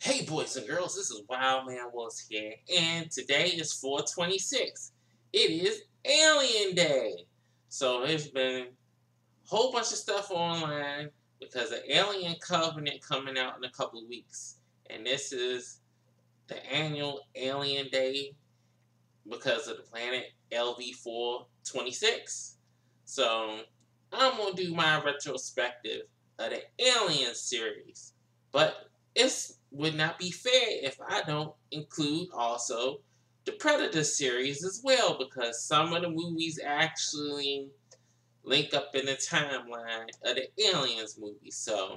Hey boys and girls, this is Wildman Willis here, and today is 4/26. It is Alien Day. So there's been a whole bunch of stuff online because of Alien Covenant coming out in a couple of weeks. And this is the annual Alien Day because of the planet LV-426. So I'm going to do my retrospective of the Alien series. But it would not be fair if I don't include also the Predator series as well, because some of the movies actually link up in the timeline of the Aliens movies. So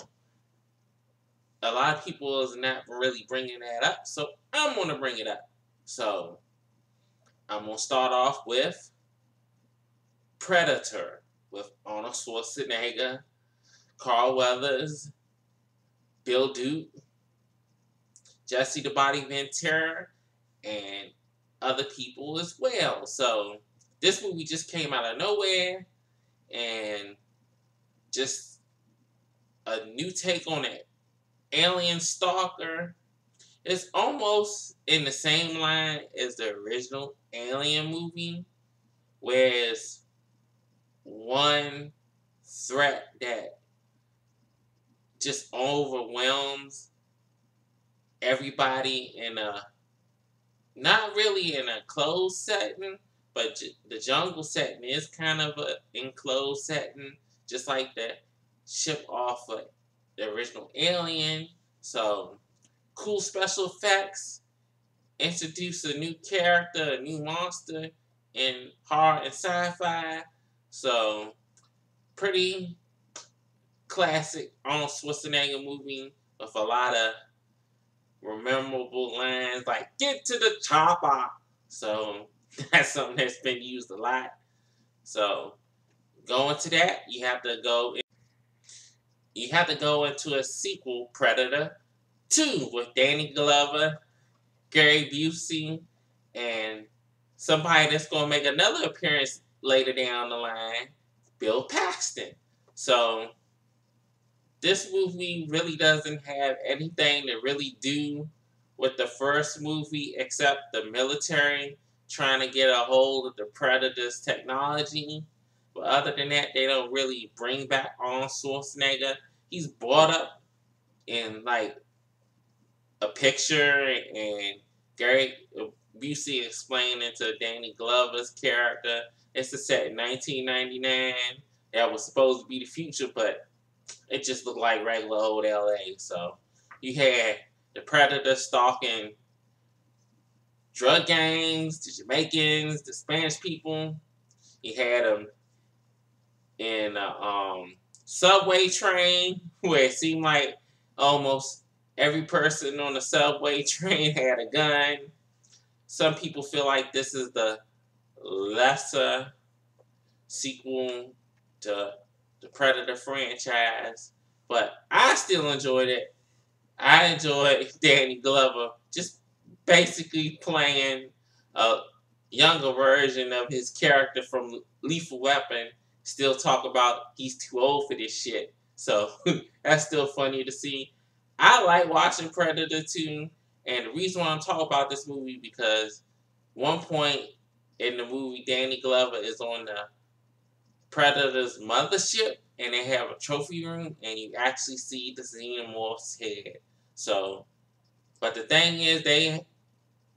a lot of people is not really bringing that up, so I'm going to bring it up. So I'm going to start off with Predator with Arnold Schwarzenegger, Carl Weathers, Bill Duke, Jesse the Body Ventura, and other people as well. So this movie just came out of nowhere, and just a new take on it. Alien Stalker is almost in the same line as the original Alien movie, whereas one threat that just overwhelms everybody in a, not really in a closed setting, but the jungle setting is kind of an enclosed setting, just like the ship off of the original Alien. So cool special effects, introduce a new character, a new monster in horror and sci-fi. So pretty classic Arnold Schwarzenegger movie with a lot of memorable lines like "Get to the chopper." So that's something that's been used a lot. So going to that, you have to go into a sequel, Predator 2, with Danny Glover, Gary Busey, and somebody that's going to make another appearance later down the line, Bill Paxton. So this movie really doesn't have anything to really do with the first movie except the military trying to get a hold of the Predator's technology. But other than that, they don't really bring back Arnold Schwarzenegger. He's brought up in like a picture, and Gary Busey explaining to Danny Glover's character. It's set in 1999. That was supposed to be the future, but it just looked like regular old LA. So you had the Predator stalking drug gangs, the Jamaicans, the Spanish people. You had them in a subway train where it seemed like almost every person on the subway train had a gun. Some people feel like this is the lesser sequel to the Predator franchise, but I still enjoyed it. I enjoyed Danny Glover just basically playing a younger version of his character from Lethal Weapon. Still talk about he's too old for this shit. So that's still funny to see. I like watching Predator 2, and the reason why I'm talking about this movie because one point in the movie, Danny Glover is on the Predator's mothership, and they have a trophy room, and you actually see the xenomorph's head. So, but the thing is, they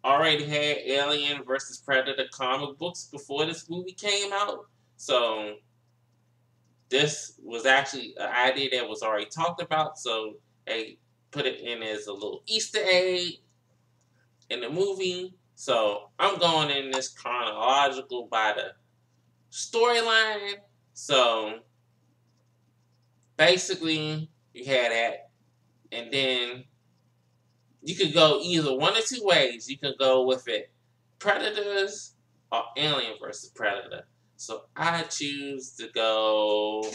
already had Alien versus Predator comic books before this movie came out. So, this was actually an idea that was already talked about. So, they put it in as a little Easter egg in the movie. So, I'm going in this chronological by the storyline. So basically you had that, and then you could go either one or two ways. You can go with it Predators or Alien versus Predator. So I choose to go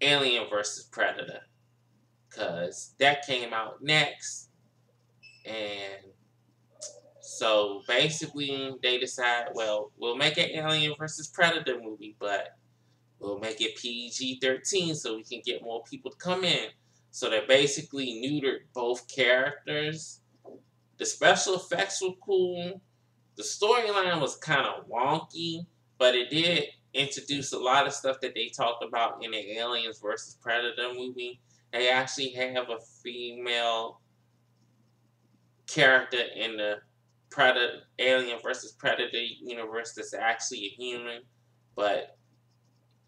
Alien versus Predator because that came out next. And so basically they decide, well, we'll make an Alien versus Predator movie, but we'll make it PG-13 so we can get more people to come in. So they basically neutered both characters. The special effects were cool. The storyline was kind of wonky, but it did introduce a lot of stuff that they talked about in the Aliens versus Predator movie. They actually have a female character in the Predator Alien versus Predator universe that's actually a human, but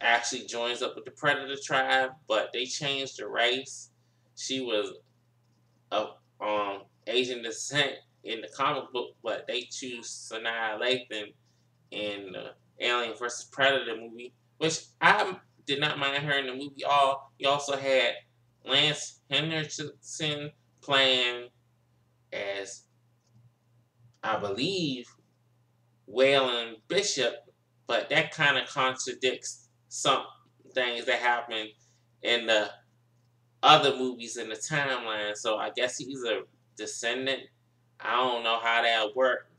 actually joins up with the Predator tribe. But they changed the race. She was of Asian descent in the comic book, but they choose Sanaa Lathan in the Alien versus Predator movie, which I did not mind her in the movie. You also had Lance Henriksen playing as, I believe, Waylon Bishop, but that kind of contradicts some things that happened in the other movies in the timeline. So I guess he's a descendant. I don't know how that worked.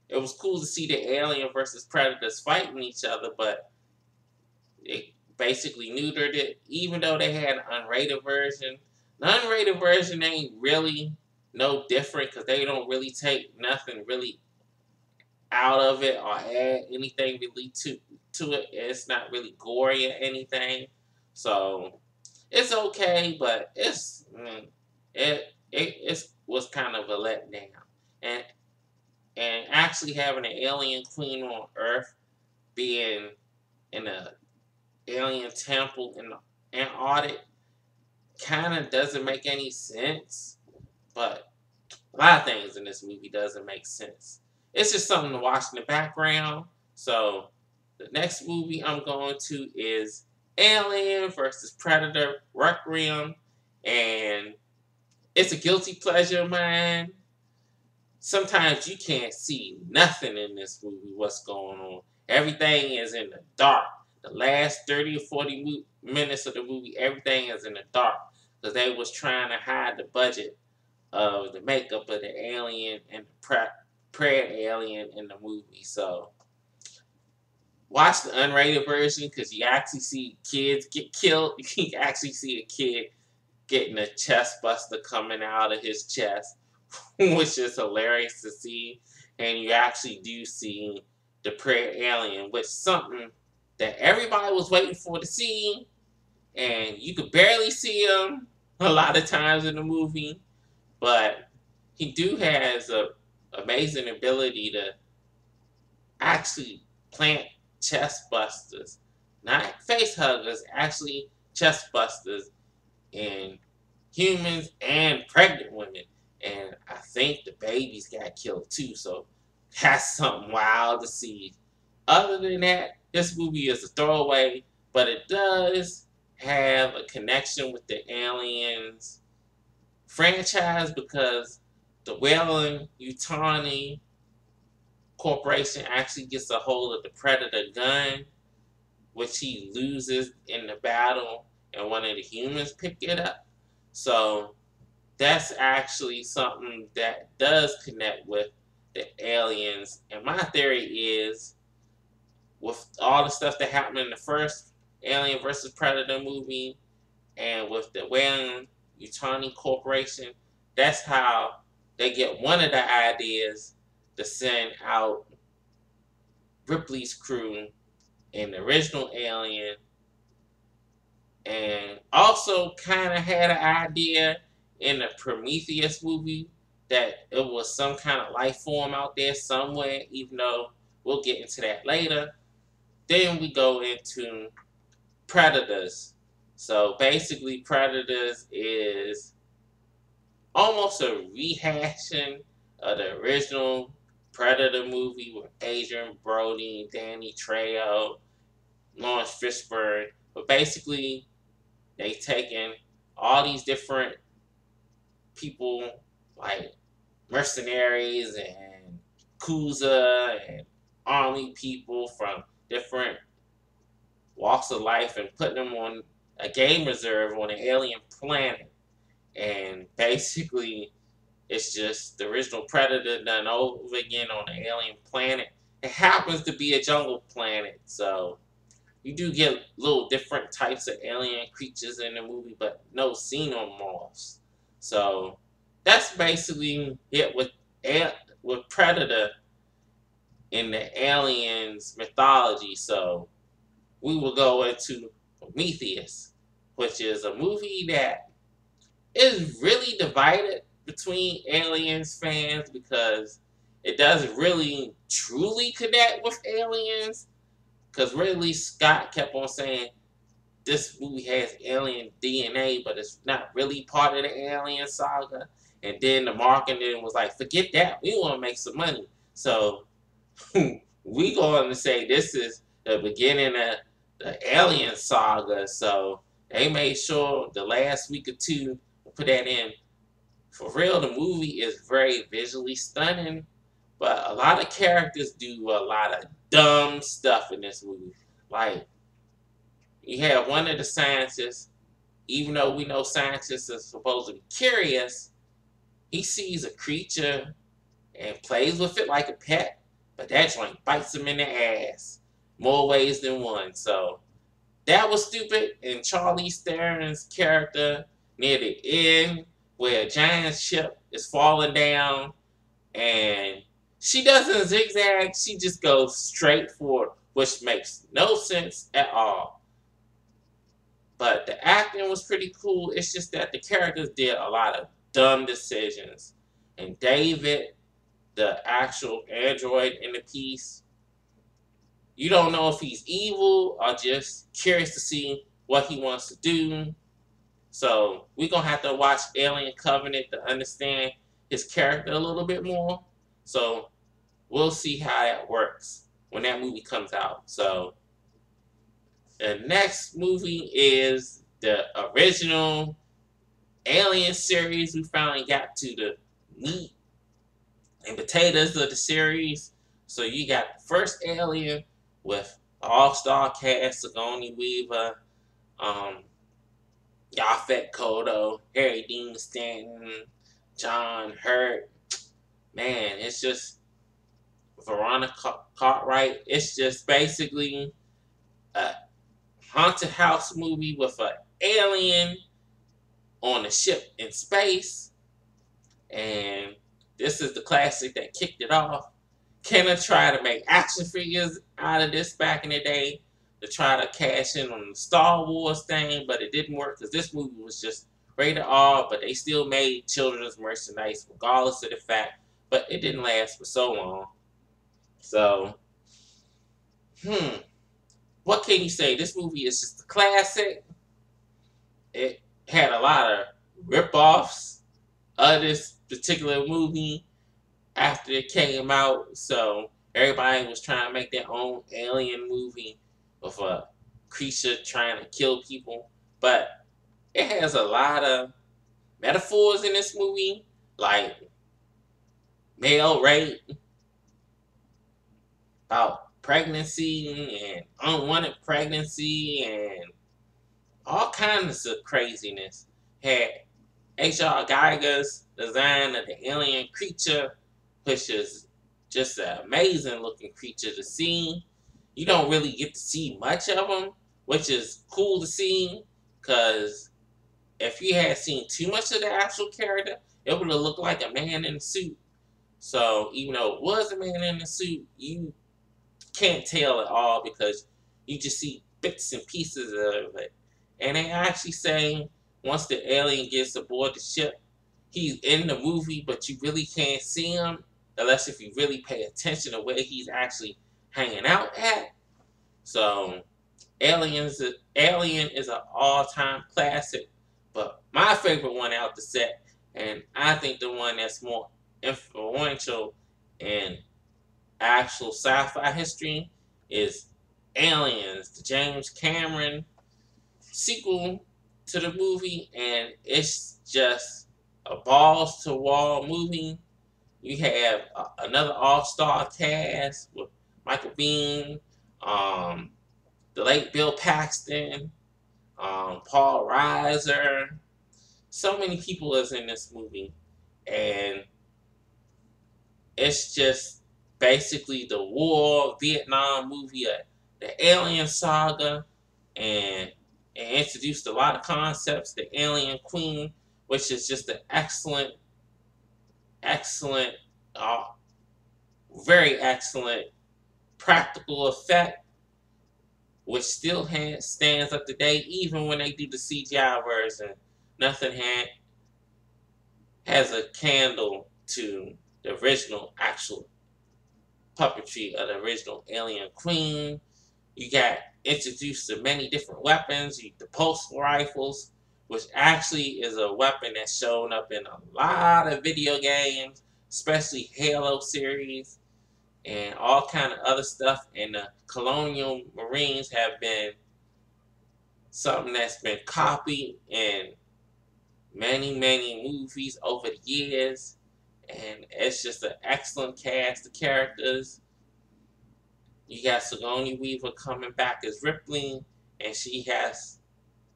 It was cool to see the Alien versus Predators fighting each other, but it basically neutered it, even though they had an unrated version. The unrated version ain't really no different because they don't really take nothing really out of it or add anything really to it. It's not really gory or anything. So it's okay, but it was kind of a letdown. And actually having an alien queen on Earth being in a alien temple in the Antarctic kind of doesn't make any sense. But a lot of things in this movie doesn't make sense. It's just something to watch in the background. So the next movie I'm going to is Alien versus Predator Requiem, and it's a guilty pleasure of mine. Sometimes you can't see nothing in this movie, what's going on. Everything is in the dark. The last 30 or 40 minutes of the movie, everything is in the dark because they was trying to hide the budget of the makeup of the alien and the prayer alien in the movie. So watch the unrated version because you actually see kids get killed. You can actually see a kid getting a chest buster coming out of his chest, which is hilarious to see. And you actually do see the prayer alien, which is something that everybody was waiting for to see. And you could barely see him a lot of times in the movie. But he has a amazing ability to actually plant chest busters, not face huggers, actually chest busters in humans and pregnant women. And I think the babies got killed too, so that's something wild to see. Other than that, this movie is a throwaway, but it does have a connection with the Aliens franchise because the Weyland-Yutani Corporation actually gets a hold of the Predator gun, which he loses in the battle, and one of the humans pick it up. So that's actually something that does connect with the aliens. And my theory is, with all the stuff that happened in the first Alien versus Predator movie, and with the Weyland-Yutani Corporation, that's how they get one of the ideas to send out Ripley's crew in the original Alien, and also kind of had an idea in the Prometheus movie that it was some kind of life form out there somewhere, even though we'll get into that later. Then we go into Predators. So basically Predators is almost a rehashing of the original Predator movie with Adrian Brody, Danny Trejo, Lawrence Fishburne. But basically, they taken all these different people like mercenaries and Kuza and army people from different walks of life and putting them on a game reserve on an alien planet. And basically, it's just the original Predator done over again on an alien planet. It happens to be a jungle planet, so You do get little different types of alien creatures in the movie, but no xenomorphs. So that's basically it with Predator in the aliens mythology. So we will go into Prometheus, which is a movie that is really divided between aliens fans because it doesn't really truly connect with aliens. Because Ridley Scott kept on saying this movie has alien DNA, but it's not really part of the alien saga. And then the marketing was like, forget that, we want to make some money. So we going to say this is the beginning of the alien saga. So they made sure the last week or two put that in. For real, the movie is very visually stunning, but a lot of characters do a lot of dumb stuff in this movie. Like, you have one of the scientists, even though we know scientists are supposed to be curious, he sees a creature and plays with it like a pet, but that joint bites him in the ass more ways than one. So that was stupid. And Charlize Theron's character near the end, where a giant ship is falling down, and she doesn't zigzag, she just goes straight for it, which makes no sense at all. But the acting was pretty cool. It's just that the characters did a lot of dumb decisions. And David, the actual android in the piece, you don't know if he's evil or just curious to see what he wants to do. So we're going to have to watch Alien Covenant to understand his character a little bit more. So we'll see how that works when that movie comes out. So the next movie is the original Alien series. We finally got to the meat and potatoes of the series. So you got the first Alien with all-star cast: Sigourney Weaver, Yaphet Kotto, Harry Dean Stanton, John Hurt. Man, it's just Veronica Cartwright. It's just basically a haunted house movie with an alien on a ship in space. And this is the classic that kicked it off. Kenner tried to make action figures out of this back in the day to try to cash in on the Star Wars thing, but it didn't work because this movie was just rated R, but they still made children's merchandise regardless of the fact, but it didn't last for so long. So, what can you say? This movie is just a classic. It had a lot of rip-offs of this particular movie after it came out, so everybody was trying to make their own alien movie with a creature trying to kill people. But it has a lot of metaphors in this movie, like male rape, about pregnancy and unwanted pregnancy, and all kinds of craziness. Had H.R. Geiger's design of the alien creature, which is just an amazing looking creature to see. You don't really get to see much of them, which is cool to see, because if you had seen too much of the actual character, it would have looked like a man in a suit. So even though it was a man in a suit, you can't tell at all because you just see bits and pieces of it. And they actually say once the alien gets aboard the ship, he's in the movie, but you really can't see him unless if you really pay attention to where he's actually hanging out at. So Alien is an all-time classic, but my favorite one out the set, and I think the one that's more influential in actual sci-fi history, is Aliens, the James Cameron sequel to the movie, and it's just a balls-to-wall movie. You have another all-star cast with Michael Biehn, the late Bill Paxton, Paul Reiser. So many people is in this movie, and it's just basically the war Vietnam movie the Alien saga, and it introduced a lot of concepts. The Alien Queen, which is just an excellent, excellent, uh, very excellent practical effect, which still stands up to date, even when they do the CGI version. Nothing has a candle to the original actual puppetry of the original Alien Queen. You got introduced to many different weapons. The pulse rifles, which actually is a weapon that's shown up in a lot of video games, especially Halo series and all kind of other stuff. And the Colonial Marines have been something that's been copied in many, many movies over the years. And it's just an excellent cast of characters. You got Sigourney Weaver coming back as Ripley, and she has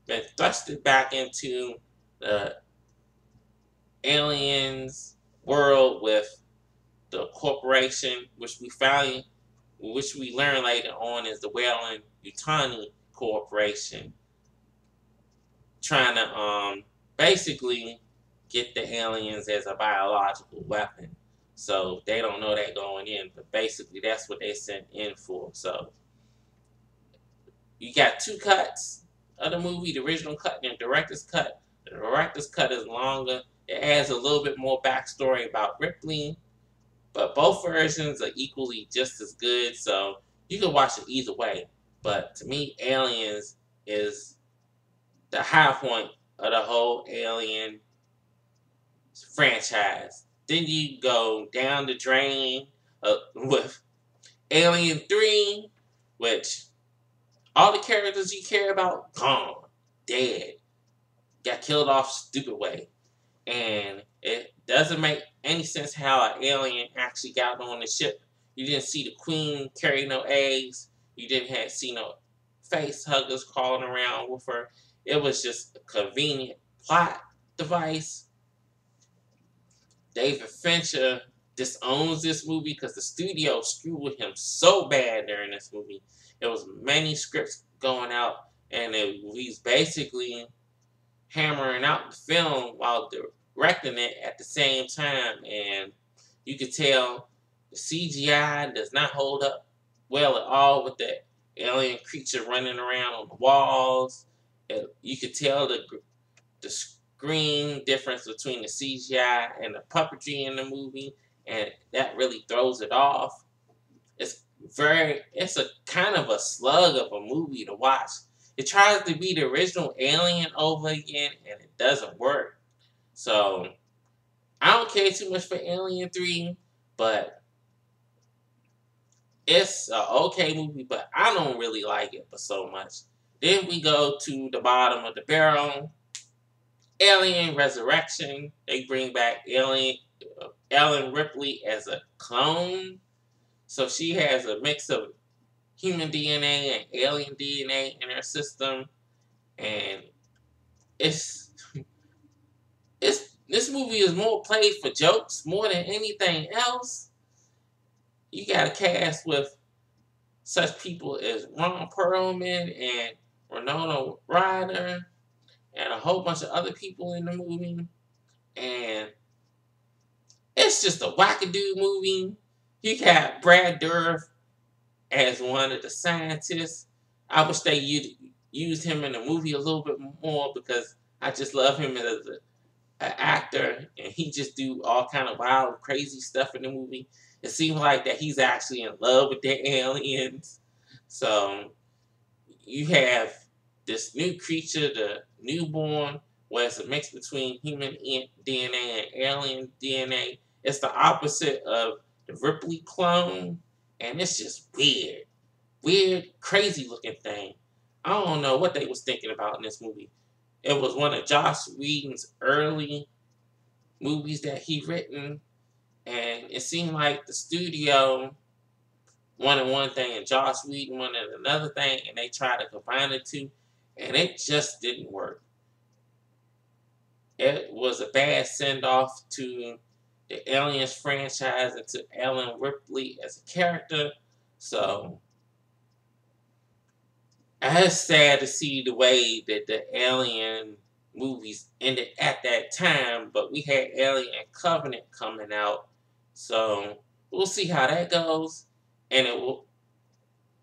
been thrusted back into the aliens world with the corporation, which we learn later on is the Weyland-Yutani Corporation, trying to basically get the aliens as a biological weapon. So they don't know that going in, but basically that's what they sent in for. So you got two cuts of the movie, the original cut and the director's cut. The director's cut is longer. It adds a little bit more backstory about Ripley, but both versions are equally just as good, so you can watch it either way. But to me, Aliens is the high point of the whole Alien franchise. Then you go down the drain with Alien 3, which all the characters you care about, gone, dead, got killed off stupid way. And it doesn't make any sense how an alien actually got on the ship. You didn't see the queen carry no eggs. You didn't see no face huggers crawling around with her. It was just a convenient plot device. David Fincher disowns this movie because the studio screwed with him so bad during this movie. There was many scripts going out, and he's basically hammering out the film while directing it at the same time, and you could tell the CGI does not hold up well at all with the alien creature running around on the walls. You could tell the screen difference between the CGI and the puppetry in the movie, and that really throws it off. It's a kind of a slug of a movie to watch. It tries to be the original Alien over again, and it doesn't work. So, I don't care too much for Alien 3, but it's an okay movie, but I don't really like it for so much. Then we go to the bottom of the barrel. Alien Resurrection. They bring back Ellen Ripley as a clone. So she has a mix of human DNA and alien DNA in her system. And this movie is more played for jokes more than anything else. You got a cast with such people as Ron Perlman and Winona Ryder and a whole bunch of other people in the movie. And it's just a wackadoo movie. You got Brad Dourif as one of the scientists. I wish they used him in the movie a little bit more because I just love him as an actor, and he just do all kind of wild, crazy stuff in the movie. It seems like that he's actually in love with the aliens. So you have this new creature, the newborn, where it's a mix between human DNA and alien DNA. It's the opposite of the Ripley clone, and it's just weird, crazy looking thing. I don't know what they was thinking about in this movie. It was one of Joss Whedon's early movies that he written, and it seemed like the studio wanted one thing and Joss Whedon wanted another thing, and they tried to combine the two, and it just didn't work. It was a bad send-off to the Aliens franchise and to Ellen Ripley as a character. So It's sad to see the way that the Alien movies ended at that time, but we had Alien Covenant coming out, so we'll see how that goes. And it will.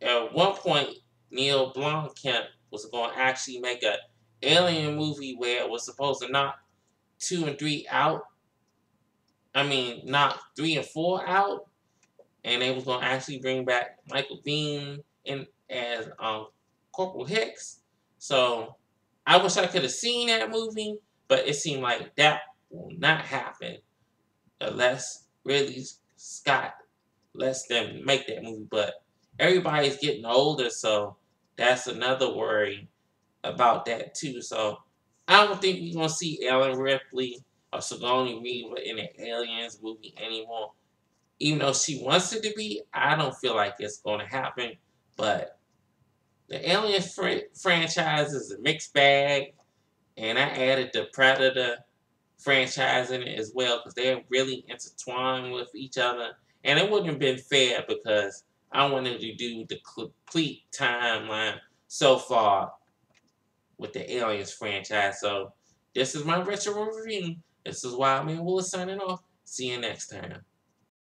At one point, Neil Blomkamp was going to actually make a Alien movie where it was supposed to knock 2 and 3 out. I mean, knock 3 and 4 out, and they was going to actually bring back Michael Biehn in as Corporal Hicks. So I wish I could have seen that movie, but it seemed like that will not happen unless Ridley Scott lets them make that movie. But everybody's getting older, so that's another worry about that too. So I don't think we're gonna see Ellen Ripley or Sigourney Weaver in an Aliens movie anymore. Even though she wants it to be, I don't feel like it's gonna happen. But the Alien franchise is a mixed bag, and I added the Predator franchise in it as well because they're really intertwined with each other. And it wouldn't have been fair because I wanted to do the complete timeline so far with the Aliens franchise. So this is my retro review. This is Wildman Willis signing off. See you next time.